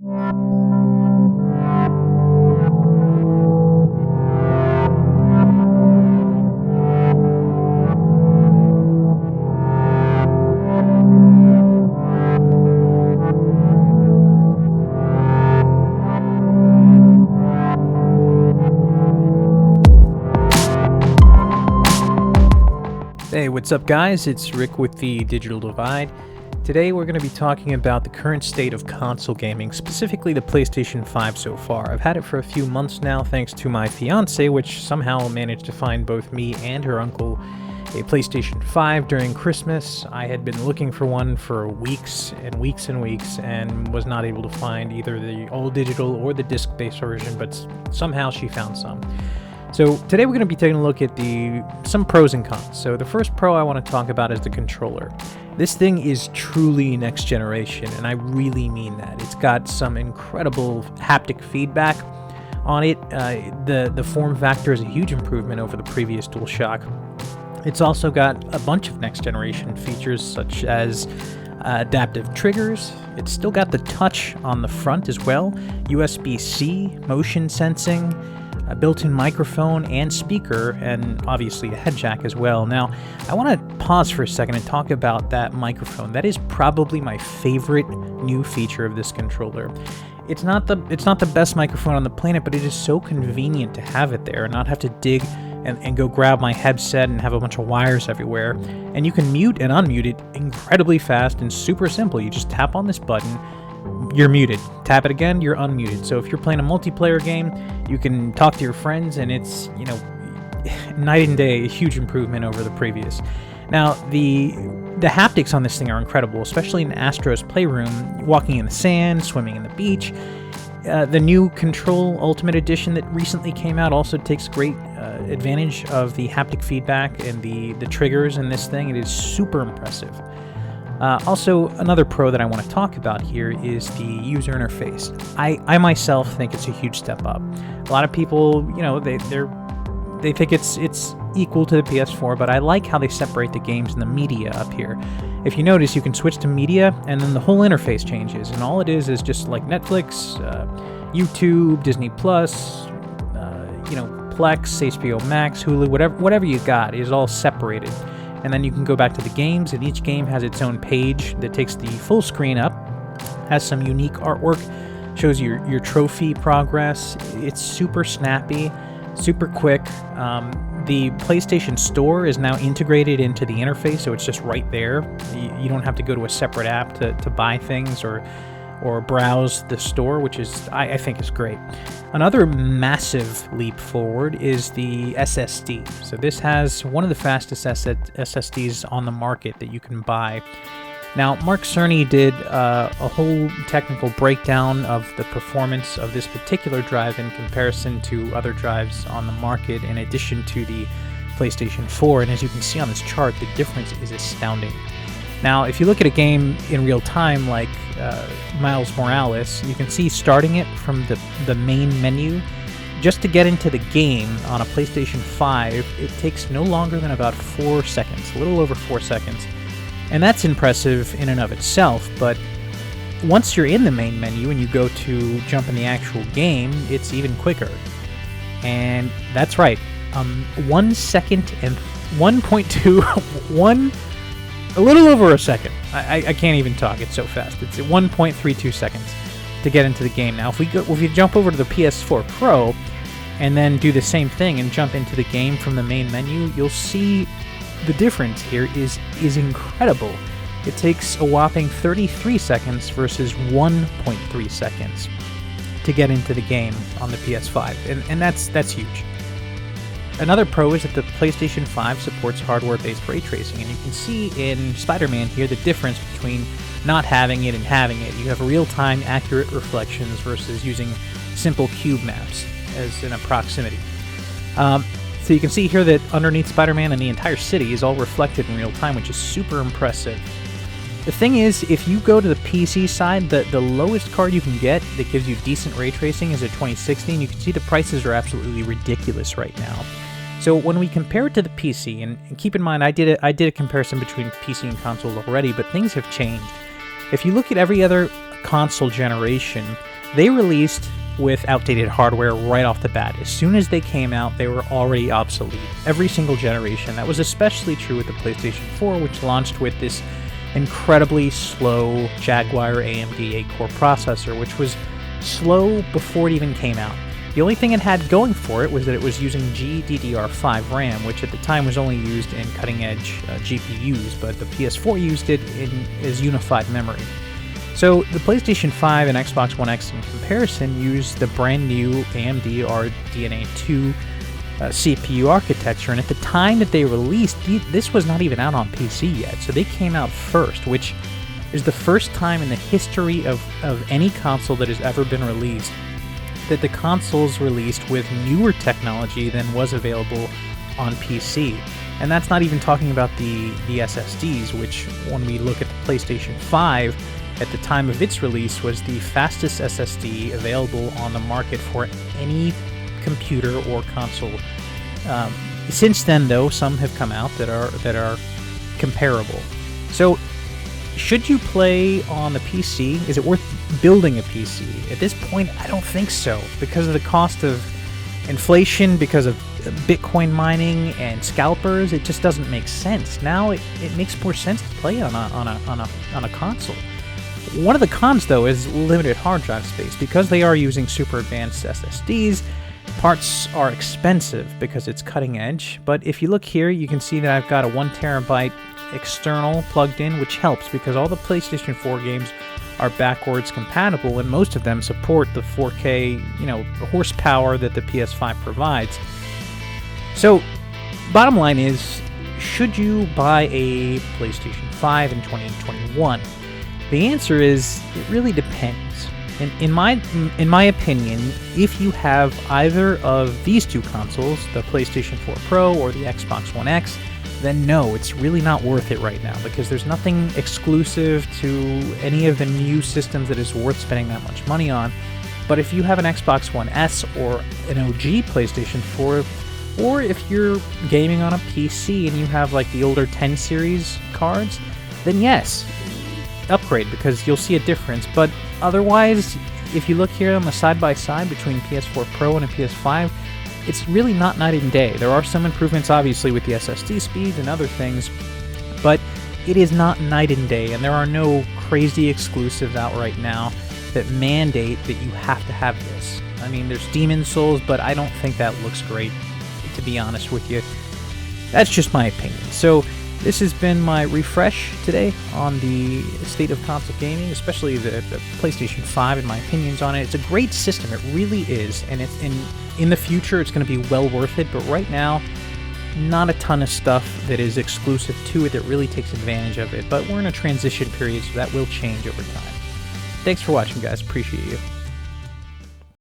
Hey, what's up guys? It's Rick with the Digital Divide. Today we're going to be talking about the current state of console gaming, specifically the PlayStation 5 so far. I've had it for a few months now thanks to my fiance, which somehow managed to find both me and her uncle a PlayStation 5 during Christmas. I had been looking for one for weeks and weeks and weeks and was not able to find either the all-digital or the disc-based version, but somehow she found some. So today we're going to be taking a look at some pros and cons. So the first pro I want to talk about is the controller. This thing is truly next generation, and I really mean that. It's got some incredible haptic feedback on it. The form factor is a huge improvement over the previous DualShock. It's also got a bunch of next generation features such as adaptive triggers. It's still got the touch on the front as well, USB-C, motion sensing, a built-in microphone and speaker, and obviously a head jack as well. Now, I want to pause for a second and talk about that microphone. That is probably my favorite new feature of this controller. It's not the best microphone on the planet, but it is so convenient to have it there and not have to dig and go grab my headset and have a bunch of wires everywhere. And you can mute and unmute it incredibly fast and super simple. You just tap on this button, you're muted. Tap it again, you're unmuted. So if you're playing a multiplayer game, you can talk to your friends, and it's, night and day, a huge improvement over the previous. Now, the haptics on this thing are incredible, especially in Astro's Playroom, walking in the sand, swimming in the beach. The new Control Ultimate Edition that recently came out also takes great advantage of the haptic feedback and the triggers in this thing. It is super impressive. Also, another pro that I want to talk about here is the user interface. I myself think it's a huge step up. A lot of people, they think it's equal to the PS4, but I like how they separate the games and the media up here. If you notice, you can switch to media, and then the whole interface changes, and all it is just like Netflix, YouTube, Disney Plus, Plex, HBO Max, Hulu, whatever you got is all separated. And then you can go back to the games, and each game has its own page that takes the full screen up, has some unique artwork, shows your trophy progress. It's super snappy, super quick. The PlayStation Store is now integrated into the interface, so it's just right there. You don't have to go to a separate app to buy things or browse the store, which is I think is great. Another massive leap forward is the SSD. So this has one of the fastest SSDs on the market that you can buy. Now, Mark Cerny did a whole technical breakdown of the performance of this particular drive in comparison to other drives on the market, in addition to the PlayStation 4. And as you can see on this chart, the difference is astounding. Now, if you look at a game in real time like Miles Morales, you can see starting it from the main menu. Just to get into the game on a PlayStation 5, it takes no longer than about 4 seconds, a little over 4 seconds. And that's impressive in and of itself, but once you're in the main menu and you go to jump in the actual game, it's even quicker. And that's right, 1 second and 1.2, a little over a second. I can't even talk, it's so fast. It's 1.32 seconds to get into the game. Now, if you jump over to the PS4 Pro and then do the same thing and jump into the game from the main menu, you'll see the difference here is incredible. It takes a whopping 33 seconds versus 1.3 seconds to get into the game on the PS5, and that's huge. Another pro is that the PlayStation 5 supports hardware-based ray tracing, and you can see in Spider-Man here the difference between not having it and having it. You have real-time accurate reflections versus using simple cube maps as in a proximity. So you can see here that underneath Spider-Man and the entire city is all reflected in real time, which is super impressive. The thing is, if you go to the PC side, the lowest card you can get that gives you decent ray tracing is a 2060, and you can see the prices are absolutely ridiculous right now. So when we compare it to the PC, and keep in mind I did a comparison between PC and consoles already, but things have changed. If you look at every other console generation, They released with outdated hardware right off the bat. As soon as they came out, they were already obsolete. Every single generation. That was especially true with the PlayStation 4, which launched with this incredibly slow Jaguar AMD 8-core processor, which was slow before it even came out. The only thing it had going for it was that it was using GDDR5 RAM, which at the time was only used in cutting-edge GPUs, but the PS4 used it as unified memory. So the PlayStation 5 and Xbox One X in comparison used the brand new AMD RDNA 2 CPU architecture, and at the time that they released, this was not even out on PC yet, so they came out first, which is the first time in the history of any console that has ever been released that the console's released with newer technology than was available on PC. And that's not even talking about the SSDs, which when we look at the PlayStation 5, at the time of its release, was the fastest SSD available on the market for any computer or console. Since then, though, some have come out that are comparable. So, should you play on the PC? Is it worth building a PC? At this point, I don't think so, because of the cost of inflation, because of Bitcoin mining and scalpers. It just doesn't make sense. Now it makes more sense to play on a console. One of the cons, though, is limited hard drive space. Because they are using super advanced SSDs, parts are expensive because it's cutting edge. But if you look here, you can see that I've got a 1 terabyte external plugged in, which helps because all the PlayStation 4 games are backwards compatible, and most of them support the 4K, horsepower that the PS5 provides. So, bottom line is, should you buy a PlayStation 5 in 2021? The answer is, it really depends. In my opinion, if you have either of these two consoles, the PlayStation 4 Pro or the Xbox One X, then no, it's really not worth it right now, because there's nothing exclusive to any of the new systems that is worth spending that much money on. But if you have an Xbox One S or an OG PlayStation 4, or if you're gaming on a PC and you have like the older 10 series cards, then yes, upgrade, because you'll see a difference. But otherwise, if you look here on the side-by-side between PS4 Pro and a PS5, it's really not night and day. There are some improvements, obviously, with the SSD speeds and other things, but it is not night and day, and there are no crazy exclusives out right now that mandate that you have to have this. I mean, there's Demon's Souls, but I don't think that looks great, to be honest with you. That's just my opinion. So, this has been my refresh today on the state of console gaming, especially the PlayStation 5 and my opinions on it. It's a great system, it really is, and it's in the future it's going to be well worth it, but right now, not a ton of stuff that is exclusive to it that really takes advantage of it, but we're in a transition period, so that will change over time. Thanks for watching, guys. Appreciate you.